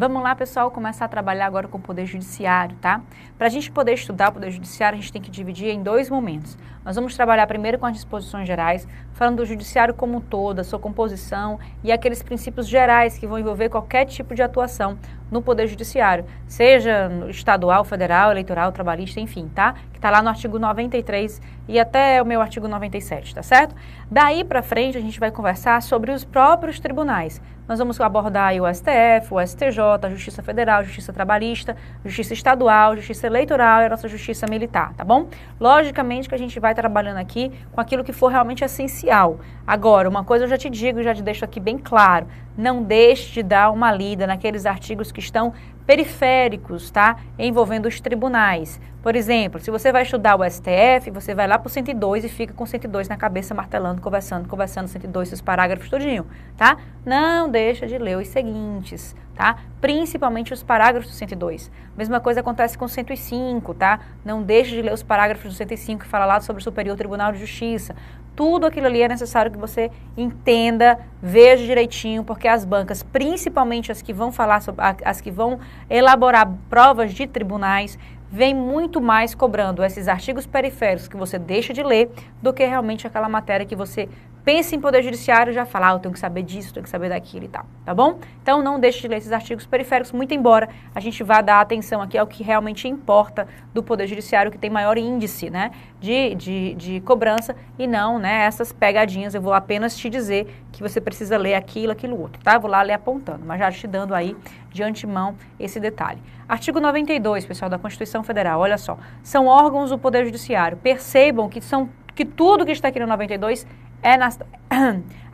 Vamos lá, pessoal, começar a trabalhar agora com o Poder Judiciário, tá? Para a gente poder estudar o Poder Judiciário, a gente tem que dividir em dois momentos. Nós vamos trabalhar primeiro com as disposições gerais, falando do Judiciário como um todo, a sua composição e aqueles princípios gerais que vão envolver qualquer tipo de atuação no Poder Judiciário, seja estadual, federal, eleitoral, trabalhista, enfim, tá? Que está lá no artigo 93 e até o meu artigo 97, tá certo? Daí para frente a gente vai conversar sobre os próprios tribunais. Nós vamos abordar aí o STF, o STJ, a Justiça Federal, a Justiça Trabalhista, Justiça Estadual, Justiça Eleitoral e a nossa Justiça Militar, tá bom? Logicamente que a gente vai trabalhando aqui com aquilo que for realmente essencial. Agora, uma coisa eu já te digo, já te deixo aqui bem claro, não deixe de dar uma lida naqueles artigos que estão periféricos, tá? Envolvendo os tribunais. Por exemplo, se você vai estudar o STF, você vai lá para o 102 e fica com 102 na cabeça, martelando, conversando 102, esses parágrafos tudinho, tá? Não deixa de ler os seguintes, tá? Principalmente os parágrafos do 102. Mesma coisa acontece com o 105, tá? Não deixe de ler os parágrafos do 105 que fala lá sobre o Superior Tribunal de Justiça. Tudo aquilo ali é necessário que você entenda, veja direitinho, porque as bancas, principalmente as que vão falar sobre, as que vão elaborar provas de tribunais, vem muito mais cobrando esses artigos periféricos que você deixa de ler do que realmente aquela matéria que você pensa em Poder Judiciário e já fala, eu tenho que saber disso, tenho que saber daquilo e tal, tá bom? Então não deixe de ler esses artigos periféricos, muito embora a gente vá dar atenção aqui ao que realmente importa do Poder Judiciário, que tem maior índice, né, de cobrança e não, né, essas pegadinhas. Eu vou apenas te dizer que você precisa ler aquilo outro, tá? Vou lá ler apontando, mas já te dando aí de antemão esse detalhe. Artigo 92, pessoal, da Constituição Federal, olha só, são órgãos do Poder Judiciário. Percebam que tudo que está aqui no 92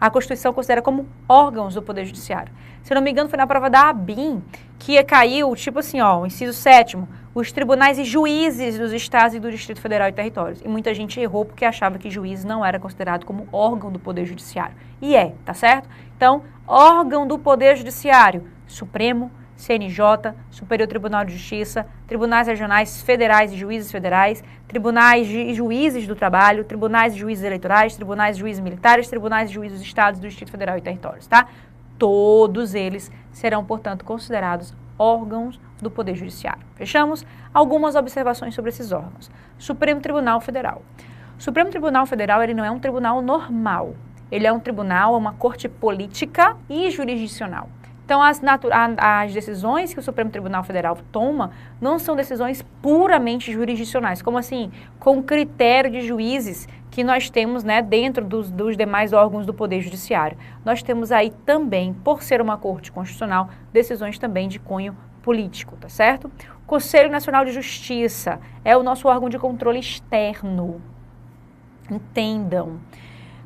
a Constituição considera como órgãos do Poder Judiciário. Se eu não me engano, foi na prova da ABIN que caiu, tipo assim, ó, o inciso 7º, os tribunais e juízes dos estados e do Distrito Federal e territórios. E muita gente errou porque achava que juiz não era considerado como órgão do Poder Judiciário. E é, tá certo? Então, órgão do Poder Judiciário, Supremo, CNJ, Superior Tribunal de Justiça, tribunais regionais, federais e juízes federais, tribunais e juízes do trabalho, tribunais e juízes eleitorais, tribunais e juízes militares, tribunais e juízes dos estados, do Distrito Federal e territórios, tá? Todos eles serão, portanto, considerados órgãos do Poder Judiciário. Fechamos? Algumas observações sobre esses órgãos. Supremo Tribunal Federal. O Supremo Tribunal Federal, ele não é um tribunal normal. Ele é um tribunal, uma corte política e jurisdicional. Então, as decisões que o Supremo Tribunal Federal toma não são decisões puramente jurisdicionais, como assim, com critério de juízes que nós temos, né, dentro dos demais órgãos do Poder Judiciário. Nós temos aí também, por ser uma corte constitucional, decisões também de cunho político, tá certo? O Conselho Nacional de Justiça é o nosso órgão de controle externo. Entendam.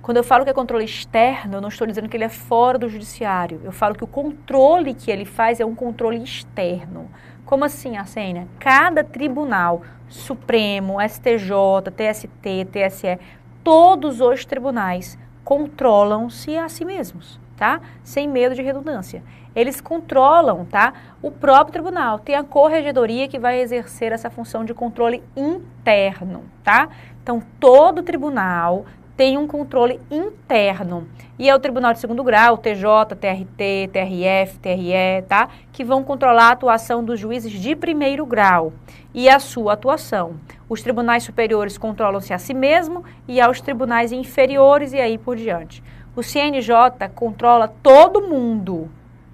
Quando eu falo que é controle externo, eu não estou dizendo que ele é fora do judiciário. Eu falo que o controle que ele faz é um controle externo. Como assim, Arsênia? Cada tribunal, Supremo, STJ, TST, TSE, todos os tribunais controlam-se a si mesmos, tá? Sem medo de redundância. Eles controlam, tá? O próprio tribunal. Tem a corregedoria que vai exercer essa função de controle interno, tá? Então, todo tribunal tem um controle interno. E é o Tribunal de Segundo Grau, TJ, TRT, TRF, TRE, tá? Que vão controlar a atuação dos juízes de primeiro grau e a sua atuação. Os tribunais superiores controlam-se a si mesmo e aos tribunais inferiores e aí por diante. O CNJ controla todo mundo,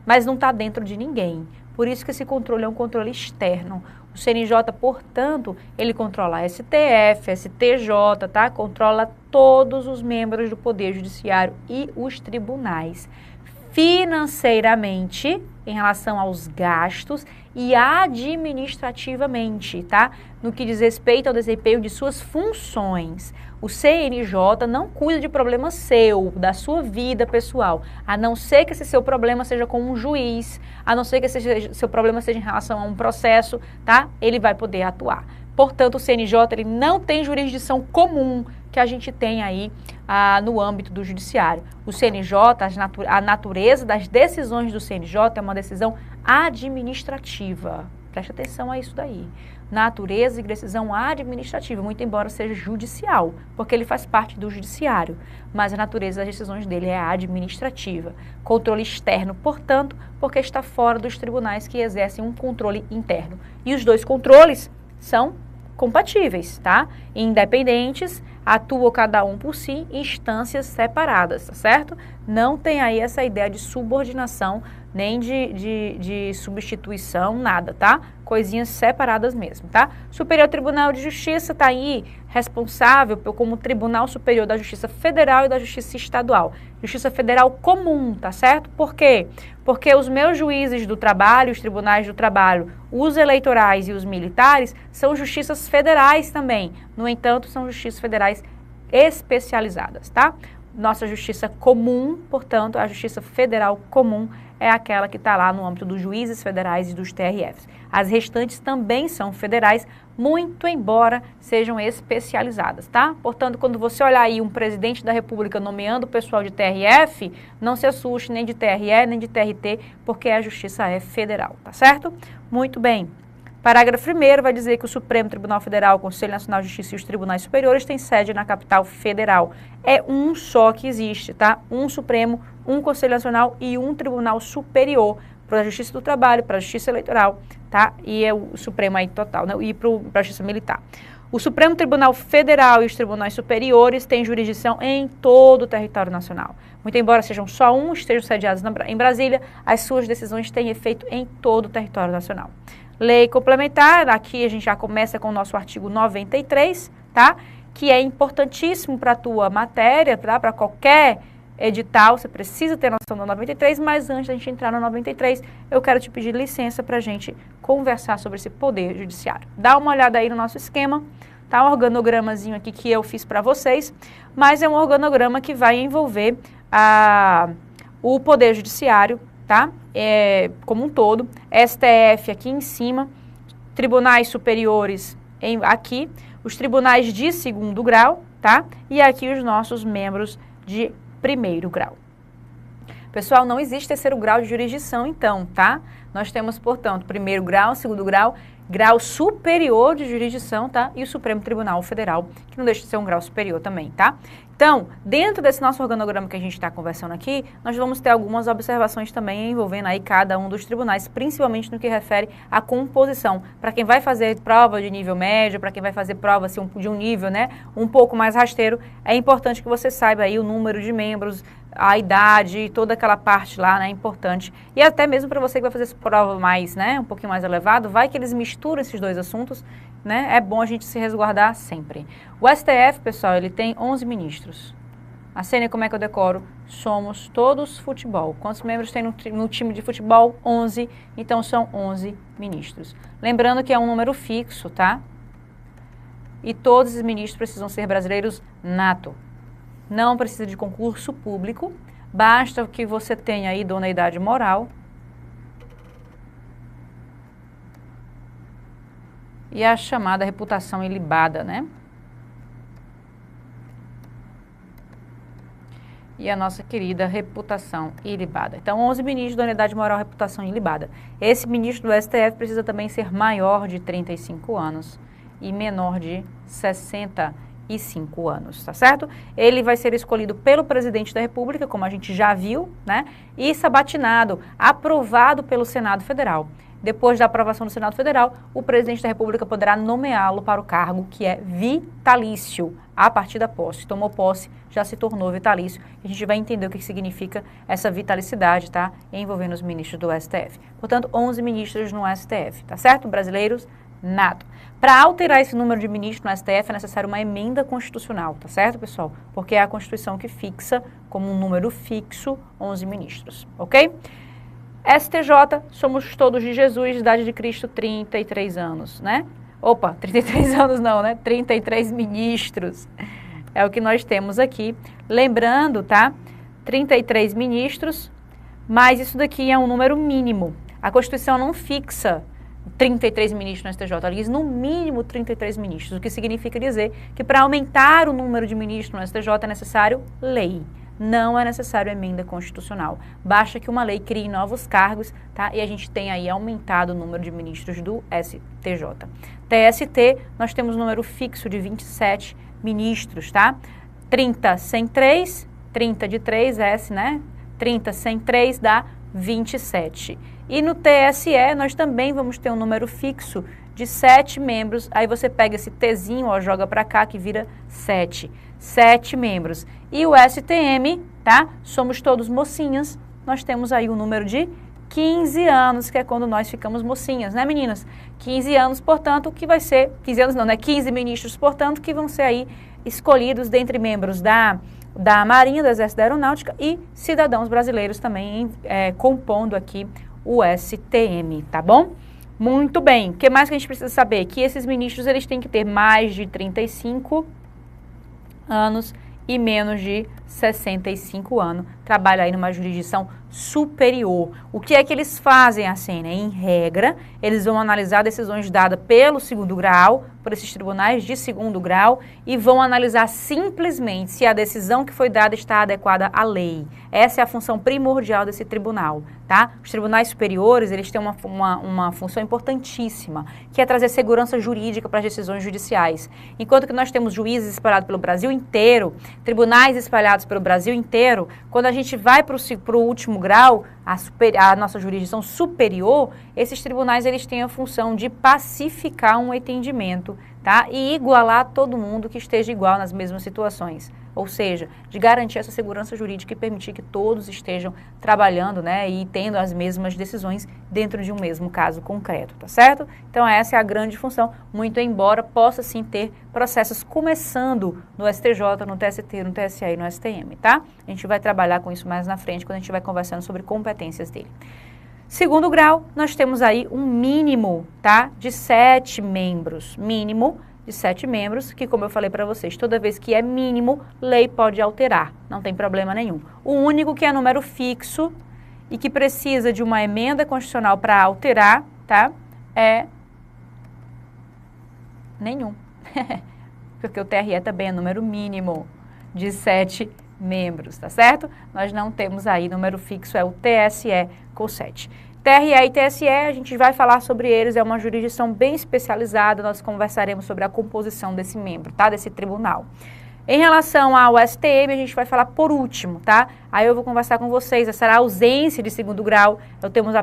mas não está dentro de ninguém. Por isso que esse controle é um controle externo. O CNJ, portanto, ele controla a STF, STJ, tá? Controla todos os membros do Poder Judiciário e os tribunais. Financeiramente, em relação aos gastos e administrativamente, tá? No que diz respeito ao desempenho de suas funções. O CNJ não cuida de problema seu, da sua vida pessoal, a não ser que esse seu problema seja com um juiz, a não ser que esse seu problema seja em relação a um processo, tá? Ele vai poder atuar. Portanto, o CNJ ele não tem jurisdição comum que a gente tem aí no âmbito do judiciário. O CNJ, a natureza das decisões do CNJ é uma decisão administrativa. Preste atenção a isso daí. Natureza de decisão administrativa, muito embora seja judicial, porque ele faz parte do judiciário, mas a natureza das decisões dele é administrativa. Controle externo, portanto, porque está fora dos tribunais que exercem um controle interno. E os dois controles são compatíveis, tá? Independentes, atuam cada um por si, instâncias separadas, tá certo? Não tem aí essa ideia de subordinação, nem de substituição, nada, tá? Coisinhas separadas mesmo, tá? Superior Tribunal de Justiça tá aí responsável como Tribunal Superior da Justiça Federal e da Justiça Estadual. Justiça Federal comum, tá certo? Por quê? Porque os meus juízes do trabalho, os tribunais do trabalho, os eleitorais e os militares são justiças federais também. No entanto, são justiças federais especializadas, tá? Nossa justiça comum, portanto, a justiça federal comum é aquela que está lá no âmbito dos juízes federais e dos TRFs. As restantes também são federais, muito embora sejam especializadas, tá? Portanto, quando você olhar aí um presidente da República nomeando o pessoal de TRF, não se assuste nem de TRE, nem de TRT, porque a justiça é federal, tá certo? Muito bem. Parágrafo 1º vai dizer que o Supremo Tribunal Federal, o Conselho Nacional de Justiça e os tribunais superiores têm sede na capital federal. É um só que existe, tá? Um Supremo, um Conselho Nacional e um Tribunal Superior para a Justiça do Trabalho, para a Justiça Eleitoral, tá? E é o Supremo aí total, né? E para a Justiça Militar. O Supremo Tribunal Federal e os tribunais superiores têm jurisdição em todo o território nacional. Muito embora sejam só um, estejam sediados em Brasília, as suas decisões têm efeito em todo o território nacional. Lei complementar, aqui a gente já começa com o nosso artigo 93, tá? Que é importantíssimo para a tua matéria, tá? Para qualquer edital, você precisa ter noção do 93, mas antes da gente entrar no 93, eu quero te pedir licença para a gente conversar sobre esse poder judiciário. Dá uma olhada aí no nosso esquema, tá? Um organogramazinho aqui que eu fiz para vocês, mas é um organograma que vai envolver o poder judiciário, tá? Como um todo, STF aqui em cima, tribunais superiores aqui, os tribunais de segundo grau, tá? E aqui os nossos membros de primeiro grau. Pessoal, não existe terceiro grau de jurisdição, então, tá? Nós temos, portanto, primeiro grau, segundo grau, grau superior de jurisdição, tá? E o Supremo Tribunal Federal, que não deixa de ser um grau superior também, tá? Então, dentro desse nosso organograma que a gente está conversando aqui, nós vamos ter algumas observações também envolvendo aí cada um dos tribunais, principalmente no que refere à composição. Para quem vai fazer prova de nível médio, para quem vai fazer prova assim, de um nível, né, um pouco mais rasteiro, é importante que você saiba aí o número de membros, a idade, toda aquela parte lá, né, importante. E até mesmo para você que vai fazer essa prova mais, né, um pouquinho mais elevado, vai que eles misturam esses dois assuntos, né, é bom a gente se resguardar sempre. O STF, pessoal, ele tem 11 ministros. A Sênia, como é que eu decoro? Somos todos futebol. Quantos membros tem no time de futebol? 11. Então, são 11 ministros. Lembrando que é um número fixo, tá? E todos os ministros precisam ser brasileiros nato. Não precisa de concurso público. Basta que você tenha aí idoneidade moral. E a chamada reputação ilibada, né? E a nossa querida reputação ilibada. Então, 11 ministros da unidade moral, reputação ilibada. Esse ministro do STF precisa também ser maior de 35 anos e menor de 65 anos, tá certo? Ele vai ser escolhido pelo presidente da República, como a gente já viu, né? E sabatinado, aprovado pelo Senado Federal. Depois da aprovação do Senado Federal, o presidente da República poderá nomeá-lo para o cargo que é vitalício a partir da posse. Tomou posse, já se tornou vitalício. A gente vai entender o que significa essa vitalicidade, tá? Envolvendo os ministros do STF. Portanto, 11 ministros no STF, tá certo? Brasileiros, nada. Para alterar esse número de ministros no STF é necessário uma emenda constitucional, tá certo, pessoal? Porque é a Constituição que fixa como um número fixo 11 ministros, ok? STJ, somos todos de Jesus, idade de Cristo, 33 anos, né? Opa, 33 anos não, né? 33 ministros. É o que nós temos aqui. Lembrando, tá? 33 ministros, mas isso daqui é um número mínimo. A Constituição não fixa 33 ministros no STJ, ela diz no mínimo 33 ministros, o que significa dizer que para aumentar o número de ministros no STJ é necessário lei. não é necessário emenda constitucional. Basta que uma lei crie novos cargos, tá? E a gente tem aí aumentado o número de ministros do STJ. TST, nós temos um número fixo de 27 ministros, tá? 30 sem 3, 30 de 3, S, né? 30 sem 3 dá 27. E no TSE, nós também vamos ter um número fixo de 7 membros. Aí você pega esse Tzinho, ó, joga para cá que vira 7. 7 membros. E o STM, tá? Somos todos mocinhas. Nós temos aí um número de 15 anos, que é quando nós ficamos mocinhas, né, meninas? 15 anos, portanto, que vai ser... 15 anos não, né? 15 ministros, portanto, que vão ser aí escolhidos dentre membros da Marinha, do Exército da Aeronáutica e cidadãos brasileiros também compondo aqui o STM, tá bom? Muito bem. O que mais que a gente precisa saber? Que esses ministros, eles têm que ter mais de 35 anos e menos de 65 anos. Trabalha aí numa jurisdição superior. O que é que eles fazem, assim, né? Em regra, eles vão analisar decisões dadas pelo segundo grau, por esses tribunais de segundo grau, e vão analisar simplesmente se a decisão que foi dada está adequada à lei. Essa é a função primordial desse tribunal, tá? Os tribunais superiores, eles têm uma função importantíssima, que é trazer segurança jurídica para as decisões judiciais. Enquanto que nós temos juízes espalhados pelo Brasil inteiro, tribunais espalhados pelo Brasil inteiro, quando a gente vai para o último grau, a nossa jurisdição superior, esses tribunais, eles têm a função de pacificar um entendimento, tá? E igualar todo mundo que esteja igual nas mesmas situações. Ou seja, de garantir essa segurança jurídica e permitir que todos estejam trabalhando, né, e tendo as mesmas decisões dentro de um mesmo caso concreto, tá certo? Então essa é a grande função, muito embora possa sim ter processos começando no STJ, no TST, no TSE e no STM, tá? A gente vai trabalhar com isso mais na frente, quando a gente vai conversando sobre competências dele. Segundo grau, nós temos aí um mínimo, tá, de 7 membros, mínimo de 7 membros, que como eu falei para vocês, toda vez que é mínimo, lei pode alterar, não tem problema nenhum. O único que é número fixo e que precisa de uma emenda constitucional para alterar, tá, é nenhum. Porque o TRE também é número mínimo de 7 membros, tá certo? Nós não temos aí número fixo, é o TSE com 7. TRE e TSE, a gente vai falar sobre eles, é uma jurisdição bem especializada, nós conversaremos sobre a composição desse membro, tá? Desse tribunal. Em relação ao STM, a gente vai falar por último, tá? Aí eu vou conversar com vocês, essa era a ausência de segundo grau, nós temos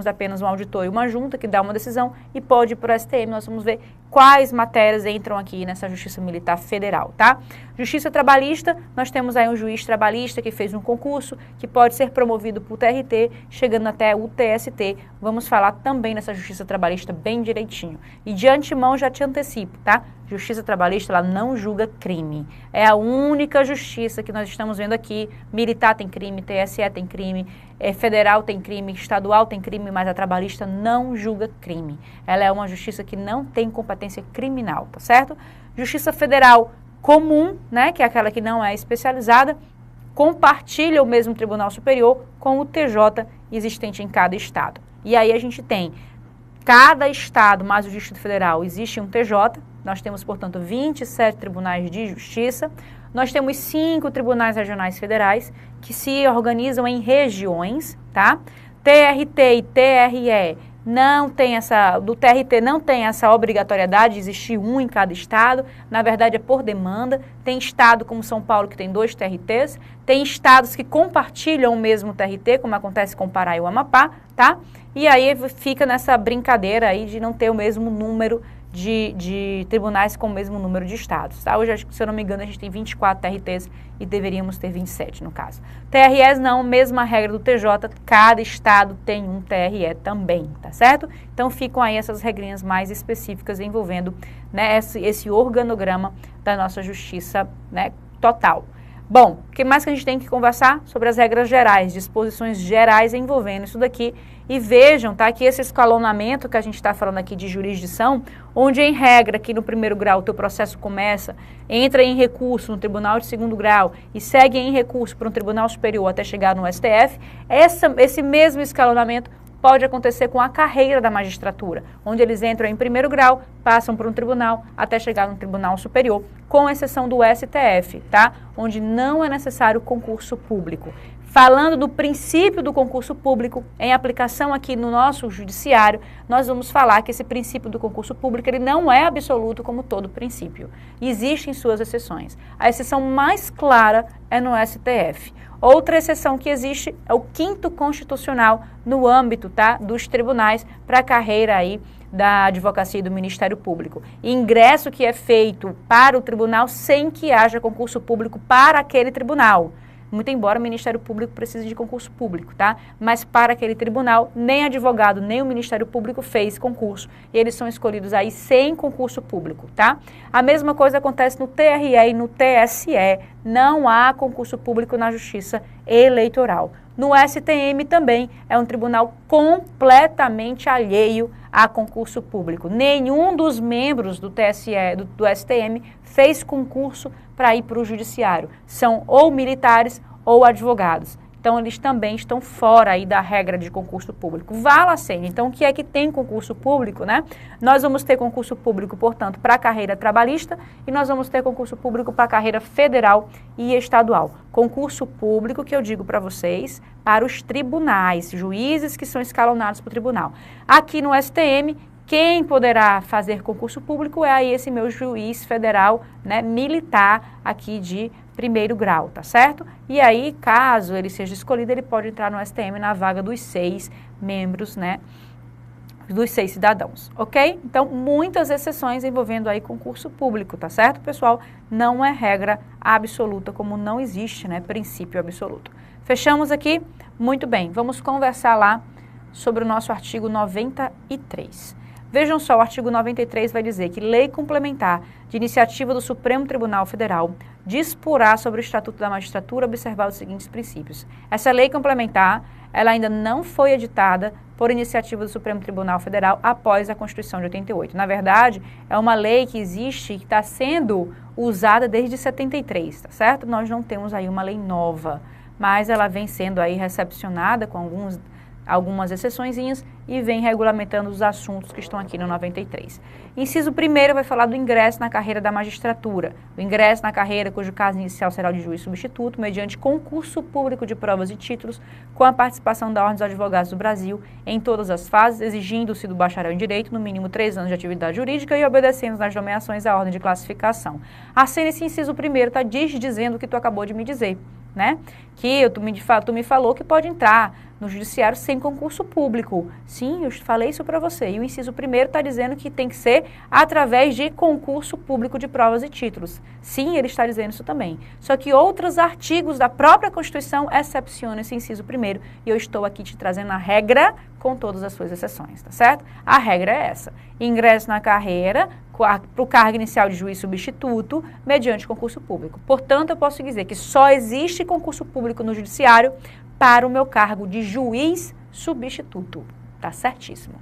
apenas um auditor e uma junta que dá uma decisão e pode ir para o STM, nós vamos ver quais matérias entram aqui nessa Justiça Militar Federal, tá? Justiça Trabalhista, nós temos aí um juiz trabalhista que fez um concurso, que pode ser promovido para o TRT, chegando até o TST, vamos falar também nessa Justiça Trabalhista bem direitinho. E de antemão já te antecipo, tá? Justiça Trabalhista, ela não julga crime. É a única justiça que nós estamos vendo aqui. Militar tem crime, TSE tem crime, federal tem crime, estadual tem crime, mas a trabalhista não julga crime. Ela é uma justiça que não tem competência criminal, tá certo? Justiça Federal comum, né, que é aquela que não é especializada, compartilha o mesmo Tribunal Superior com o TJ existente em cada estado. E aí a gente tem cada estado, mais o Distrito Federal, existe um TJ. Nós temos, portanto, 27 tribunais de justiça. Nós temos 5 tribunais regionais federais que se organizam em regiões, tá? TRT e TRE não tem do TRT não tem essa obrigatoriedade de existir um em cada estado. Na verdade, é por demanda. Tem estado como São Paulo que tem 2 TRTs. Tem estados que compartilham o mesmo TRT, como acontece com o Pará e o Amapá, tá? E aí fica nessa brincadeira aí de não ter o mesmo número de tribunais com o mesmo número de estados, tá? Hoje, se eu não me engano, a gente tem 24 TRTs e deveríamos ter 27 no caso. TREs não, mesma regra do TJ, cada estado tem um TRE também, tá certo? Então ficam aí essas regrinhas mais específicas envolvendo, né, esse organograma da nossa justiça, né, total. Bom, o que mais que a gente tem que conversar? Sobre as regras gerais, disposições gerais envolvendo isso daqui. E vejam, tá, que esse escalonamento que a gente está falando aqui de jurisdição, onde em regra, que no primeiro grau o teu processo começa, entra em recurso no tribunal de segundo grau e segue em recurso para um tribunal superior até chegar no STF, esse mesmo escalonamento pode acontecer com a carreira da magistratura, onde eles entram em primeiro grau, passam por um tribunal, até chegar no tribunal superior, com exceção do STF, tá? Onde não é necessário concurso público. Falando do princípio do concurso público, em aplicação aqui no nosso judiciário, nós vamos falar que esse princípio do concurso público ele não é absoluto como todo princípio. Existem suas exceções. A exceção mais clara é no STF. Outra exceção que existe é o 5º constitucional no âmbito, tá, dos tribunais para a carreira aí da advocacia e do Ministério Público. Ingresso que é feito para o tribunal sem que haja concurso público para aquele tribunal. Muito embora o Ministério Público precise de concurso público, tá? Mas para aquele tribunal, nem advogado, nem o Ministério Público fez concurso. E eles são escolhidos aí sem concurso público, tá? A mesma coisa acontece no TRE e no TSE. Não há concurso público na Justiça Eleitoral. No STM também é um tribunal completamente alheio a concurso público. Nenhum dos membros do TSE, do STM, fez concurso para ir para o judiciário. São ou militares ou advogados. Então, eles também estão fora aí da regra de concurso público. Vala-se. Então, o que é que tem concurso público, né? Nós vamos ter concurso público, portanto, para a carreira trabalhista e nós vamos ter concurso público para a carreira federal e estadual. Concurso público, que eu digo para vocês, para os tribunais, juízes que são escalonados para o tribunal. Aqui no STM, quem poderá fazer concurso público é aí esse meu juiz federal, né, militar aqui de primeiro grau, tá certo? E aí, caso ele seja escolhido, ele pode entrar no STM na vaga dos 6 membros, né, dos 6 cidadãos, ok? Então, muitas exceções envolvendo aí concurso público, tá certo, pessoal? Não é regra absoluta, como não existe, né, princípio absoluto. Fechamos aqui? Muito bem, vamos conversar lá sobre o nosso artigo 93. Vejam só, o artigo 93 vai dizer que lei complementar de iniciativa do Supremo Tribunal Federal disporá sobre o Estatuto da Magistratura observar os seguintes princípios. Essa lei complementar, ela ainda não foi editada por iniciativa do Supremo Tribunal Federal após a Constituição de 88. Na verdade, é uma lei que existe e que está sendo usada desde 73, tá certo? Nós não temos aí uma lei nova, mas ela vem sendo aí recepcionada com algumas exceçõezinhas e vem regulamentando os assuntos que estão aqui no 93. Inciso 1º vai falar do ingresso na carreira da magistratura. O ingresso na carreira cujo caso inicial será o de juiz substituto, mediante concurso público de provas e títulos, com a participação da Ordem dos Advogados do Brasil em todas as fases, exigindo-se do bacharel em Direito no mínimo 3 anos de atividade jurídica e obedecendo nas nomeações à ordem de classificação. Assim, esse inciso 1º está dizendo o que tu acabou de me dizer, né? Que tu me falou que pode entrar no judiciário sem concurso público. Sim, eu falei isso para você. E o inciso 1º está dizendo que tem que ser através de concurso público de provas e títulos. Sim, ele está dizendo isso também. Só que outros artigos da própria Constituição excepcionam esse inciso 1º. E eu estou aqui te trazendo a regra com todas as suas exceções, tá certo? A regra é essa. Ingresso na carreira para o cargo inicial de juiz substituto mediante concurso público. Portanto, eu posso dizer que só existe concurso público no judiciário para o meu cargo de juiz substituto. Tá certíssimo.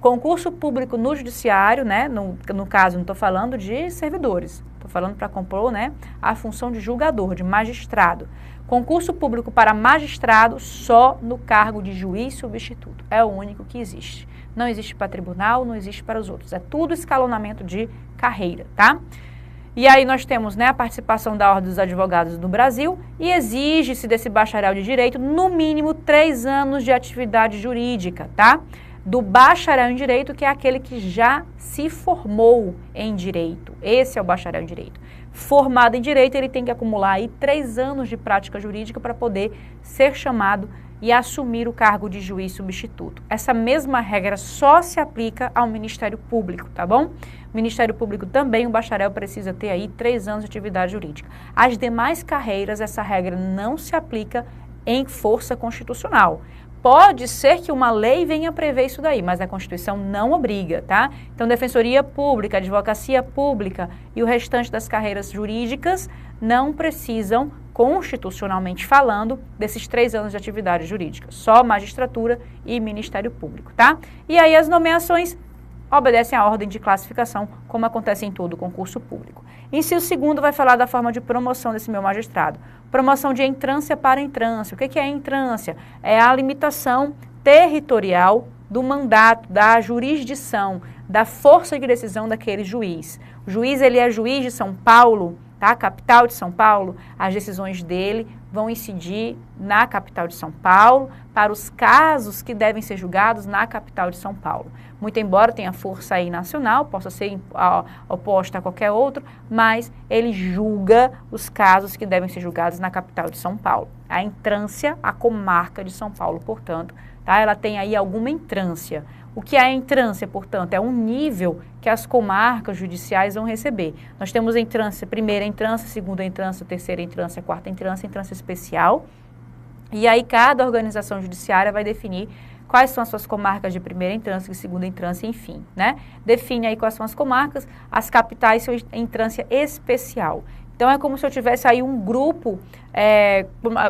Concurso público no judiciário, né? No caso, não estou falando de servidores. Estou falando para compor, né, a função de julgador, de magistrado. Concurso público para magistrado só no cargo de juiz substituto. É o único que existe. Não existe para tribunal, não existe para os outros. É tudo escalonamento de carreira, tá? E aí nós temos, né, a participação da Ordem dos Advogados do Brasil e exige-se desse bacharel de Direito no mínimo 3 anos de atividade jurídica, tá? Do bacharel em Direito, que é aquele que já se formou em Direito. Esse é o bacharel em Direito. Formado em Direito, ele tem que acumular aí 3 anos de prática jurídica para poder ser chamado e assumir o cargo de juiz substituto. Essa mesma regra só se aplica ao Ministério Público, tá bom? Ministério Público também, o bacharel precisa ter aí 3 anos de atividade jurídica. As demais carreiras, essa regra não se aplica em força constitucional. Pode ser que uma lei venha prever isso daí, mas a Constituição não obriga, tá? Então, Defensoria Pública, Advocacia Pública e o restante das carreiras jurídicas não precisam, constitucionalmente falando, desses 3 anos de atividade jurídica. Só magistratura e Ministério Público, tá? E aí as nomeações obedecem à ordem de classificação, como acontece em todo concurso público. Inciso 2º vai falar da forma de promoção desse meu magistrado. Promoção de entrância para entrância. O que é entrância? É a limitação territorial do mandato, da jurisdição, da força de decisão daquele juiz. O juiz, ele é juiz de São Paulo, tá? Capital de São Paulo, as decisões dele vão incidir na capital de São Paulo para os casos que devem ser julgados na capital de São Paulo. Muito embora tenha força aí nacional, possa ser oposta a qualquer outro, mas ele julga os casos que devem ser julgados na capital de São Paulo. A entrância, a comarca de São Paulo, portanto, tá? Ela tem aí alguma entrância. O que é a entrância, portanto? É um nível que as comarcas judiciais vão receber. Nós temos a entrância, primeira entrância, segunda entrância, terceira entrância, quarta entrância, entrância especial. E aí cada organização judiciária vai definir quais são as suas comarcas de primeira entrância, de segunda entrância, enfim, né? Define aí quais são as comarcas, as capitais são entrância especial. Então, é como se eu tivesse aí um grupo,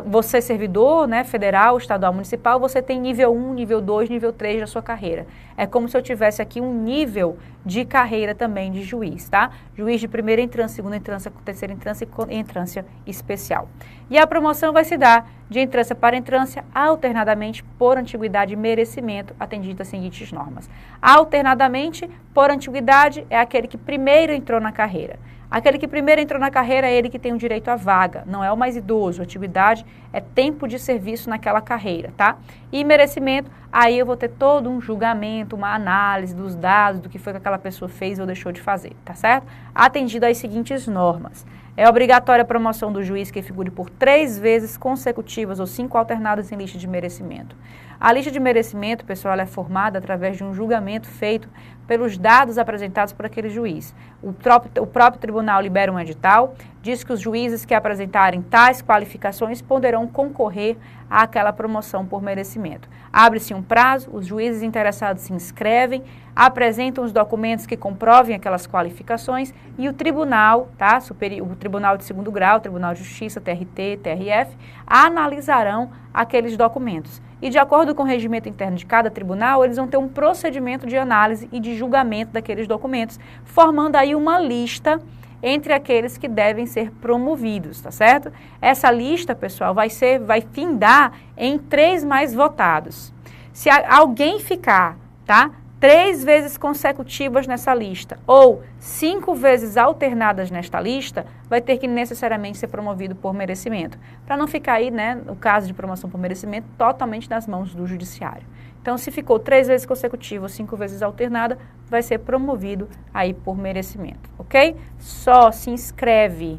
você servidor, né, federal, estadual, municipal, você tem nível 1, nível 2, nível 3 da sua carreira. É como se eu tivesse aqui um nível de carreira também de juiz, tá? Juiz de primeira entrância, segunda entrância, terceira entrância e entrância especial. E a promoção vai se dar de entrância para entrância alternadamente por antiguidade e merecimento, atendido às seguintes normas. Alternadamente, por antiguidade, é aquele que primeiro entrou na carreira. Aquele que primeiro entrou na carreira é ele que tem o direito à vaga, não é o mais idoso. Antiguidade é tempo de serviço naquela carreira, tá? E merecimento, aí eu vou ter todo um julgamento, uma análise dos dados, do que foi que aquela pessoa fez ou deixou de fazer, tá certo? Atendido às seguintes normas. É obrigatória a promoção do juiz que figure por 3 vezes consecutivas ou 5 alternadas em lista de merecimento. A lista de merecimento, pessoal, ela é formada através de um julgamento feito pelos dados apresentados por aquele juiz. O próprio tribunal libera um edital, diz que os juízes que apresentarem tais qualificações poderão concorrer àquela promoção por merecimento. Abre-se um prazo, os juízes interessados se inscrevem, apresentam os documentos que comprovem aquelas qualificações e o tribunal, tá, o Tribunal de Segundo Grau, Tribunal de Justiça, TRT, TRF, analisarão aqueles documentos. E de acordo com o regimento interno de cada tribunal, eles vão ter um procedimento de análise e de julgamento daqueles documentos, formando aí uma lista entre aqueles que devem ser promovidos, tá certo? Essa lista, pessoal, vai findar em 3 mais votados. Se alguém ficar, tá, 3 vezes consecutivas nessa lista ou 5 vezes alternadas nesta lista, vai ter que necessariamente ser promovido por merecimento, para não ficar aí, né, no caso de promoção por merecimento, totalmente nas mãos do judiciário. Então, se ficou 3 vezes consecutivo, 5 vezes alternada, vai ser promovido aí por merecimento, ok? Só se inscreve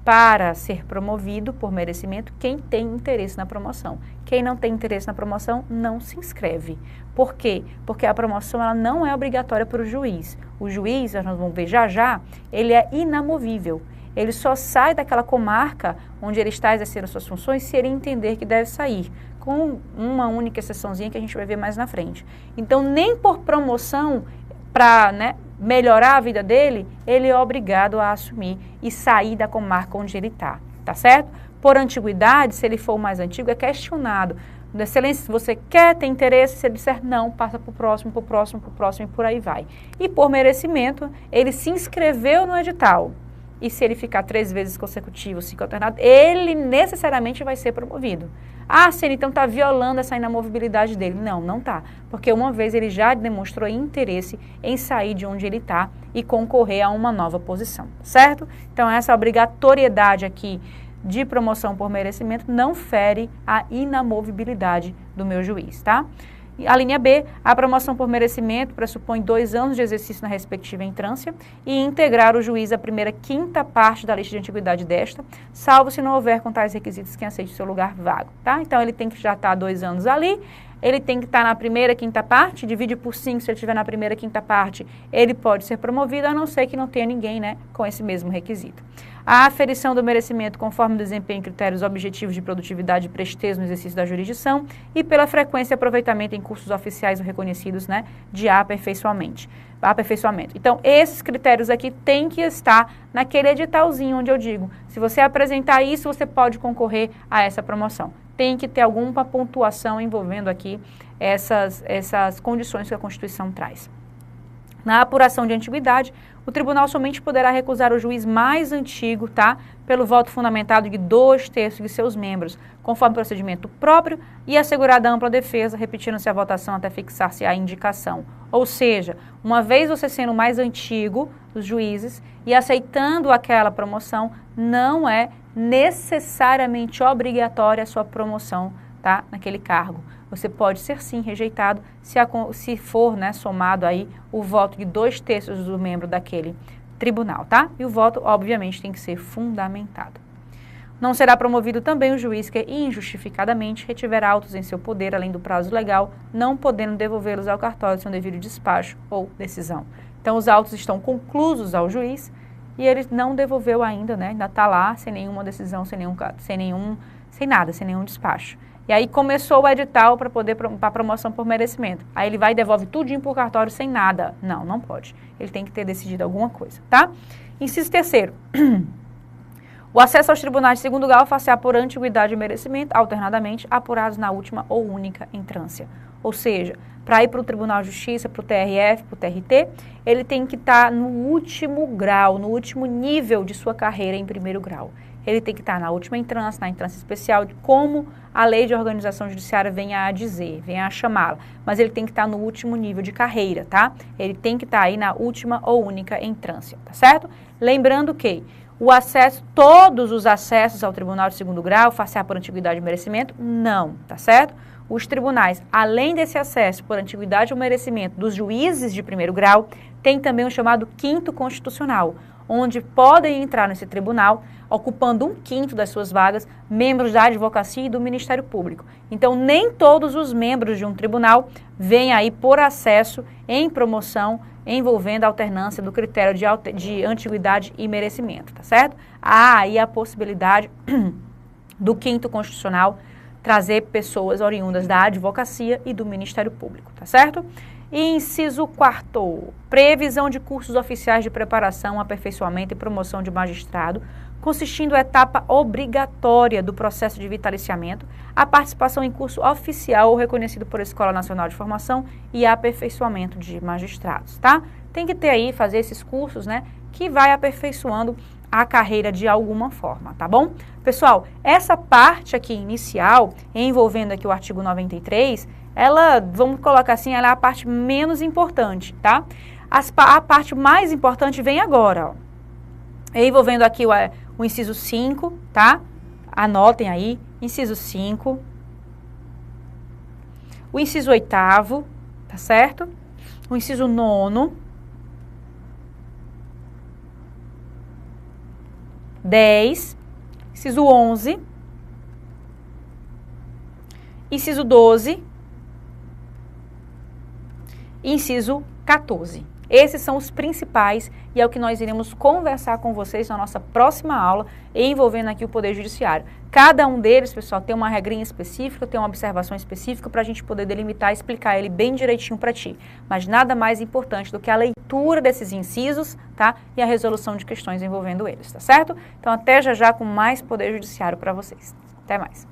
para ser promovido por merecimento quem tem interesse na promoção. Quem não tem interesse na promoção, não se inscreve. Por quê? Porque a promoção ela não é obrigatória para o juiz. O juiz, nós vamos ver já, ele é inamovível. Ele só sai daquela comarca onde ele está exercendo suas funções se ele entender que deve sair, com uma única exceçãozinha que a gente vai ver mais na frente. Então, nem por promoção, para, né, melhorar a vida dele, ele é obrigado a assumir e sair da comarca onde ele está, tá certo? Por antiguidade, se ele for o mais antigo, é questionado. Excelência, se você quer, tem interesse, se ele disser não, passa para o próximo, para o próximo, para o próximo e por aí vai. E por merecimento, ele se inscreveu no edital. E se ele ficar 3 vezes consecutivo, 5 alternado, ele necessariamente vai ser promovido. Ah, Ceni, então está violando essa inamovibilidade dele. Não, não está. Porque uma vez ele já demonstrou interesse em sair de onde ele está e concorrer a uma nova posição, certo? Então, essa obrigatoriedade aqui de promoção por merecimento não fere a inamovibilidade do meu juiz, tá? A linha B, a promoção por merecimento pressupõe 2 anos de exercício na respectiva entrância e integrar o juiz à primeira quinta parte da lista de antiguidade desta, salvo se não houver com tais requisitos quem aceite seu lugar vago, tá? Então, ele tem que já estar 2 anos ali, ele tem que estar na primeira quinta parte, divide por 5, se ele estiver na primeira quinta parte, ele pode ser promovido, a não ser que não tenha ninguém, né, com esse mesmo requisito. A aferição do merecimento conforme o desempenho em critérios objetivos de produtividade e presteza no exercício da jurisdição e pela frequência e aproveitamento em cursos oficiais ou reconhecidos, né, de aperfeiçoamento. Então, esses critérios aqui têm que estar naquele editalzinho onde eu digo, se você apresentar isso, você pode concorrer a essa promoção. Tem que ter alguma pontuação envolvendo aqui essas condições que a Constituição traz. Na apuração de antiguidade, o tribunal somente poderá recusar o juiz mais antigo, tá? Pelo voto fundamentado de 2/3 de seus membros, conforme procedimento próprio e assegurada ampla defesa, repetindo-se a votação até fixar-se a indicação. Ou seja, uma vez você sendo o mais antigo dos juízes e aceitando aquela promoção, não é necessariamente obrigatória a sua promoção, tá? Naquele cargo. Você pode ser sim rejeitado se for, né, somado aí o voto de 2/3 do membro daquele tribunal, tá? E o voto, obviamente, tem que ser fundamentado. Não será promovido também o juiz que injustificadamente retiver autos em seu poder além do prazo legal, não podendo devolvê-los ao cartório sem um devido despacho ou decisão. Então, os autos estão conclusos ao juiz e ele não devolveu ainda, né? Ainda está lá sem nenhuma decisão, sem nenhum despacho. E aí começou o edital para promoção por merecimento. Aí ele vai e devolve tudinho por cartório sem nada. Não, não pode. Ele tem que ter decidido alguma coisa, tá? Inciso 3º. O acesso aos tribunais de segundo grau far-se-á por antiguidade e merecimento, alternadamente, apurados na última ou única entrância. Ou seja, para ir para o Tribunal de Justiça, para o TRF, para o TRT, ele tem que estar no último grau, no último nível de sua carreira em primeiro grau. Ele tem que estar na última entrância, na entrância especial, de como a lei de organização judiciária venha a dizer, venha a chamá-la. Mas ele tem que estar no último nível de carreira, tá? Ele tem que estar aí na última ou única entrância, tá certo? Lembrando que o acesso, todos os acessos ao Tribunal de Segundo Grau, far-se-á por antiguidade e merecimento? Não, tá certo? Os tribunais, além desse acesso por antiguidade ou merecimento dos juízes de primeiro grau, tem também o chamado quinto constitucional, onde podem entrar nesse tribunal, ocupando 1/5 das suas vagas, membros da advocacia e do Ministério Público. Então, nem todos os membros de um tribunal vêm aí por acesso em promoção envolvendo a alternância do critério de antiguidade e merecimento, tá certo? Há aí a possibilidade do quinto constitucional trazer pessoas oriundas da advocacia e do Ministério Público, tá certo? E inciso 4º, previsão de cursos oficiais de preparação, aperfeiçoamento e promoção de magistrado, consistindo a etapa obrigatória do processo de vitaliciamento, a participação em curso oficial ou reconhecido por Escola Nacional de Formação e aperfeiçoamento de magistrados, tá? Tem que ter aí, fazer esses cursos, né, que vai aperfeiçoando a carreira de alguma forma, tá bom? Pessoal, essa parte aqui inicial, envolvendo aqui o artigo 93, ela, vamos colocar assim, ela é a parte menos importante, tá? A parte mais importante vem agora, ó. Envolvendo aqui o inciso 5, tá? Anotem aí, inciso 5. O inciso 8º, tá certo? O inciso 9º. 10, inciso 11, inciso 12, inciso 14. Esses são os principais e é o que nós iremos conversar com vocês na nossa próxima aula, envolvendo aqui o Poder Judiciário. Cada um deles, pessoal, tem uma regrinha específica, tem uma observação específica para a gente poder delimitar e explicar ele bem direitinho para ti. Mas nada mais importante do que a leitura desses incisos, tá? E a resolução de questões envolvendo eles, tá certo? Então, até já com mais Poder Judiciário para vocês. Até mais.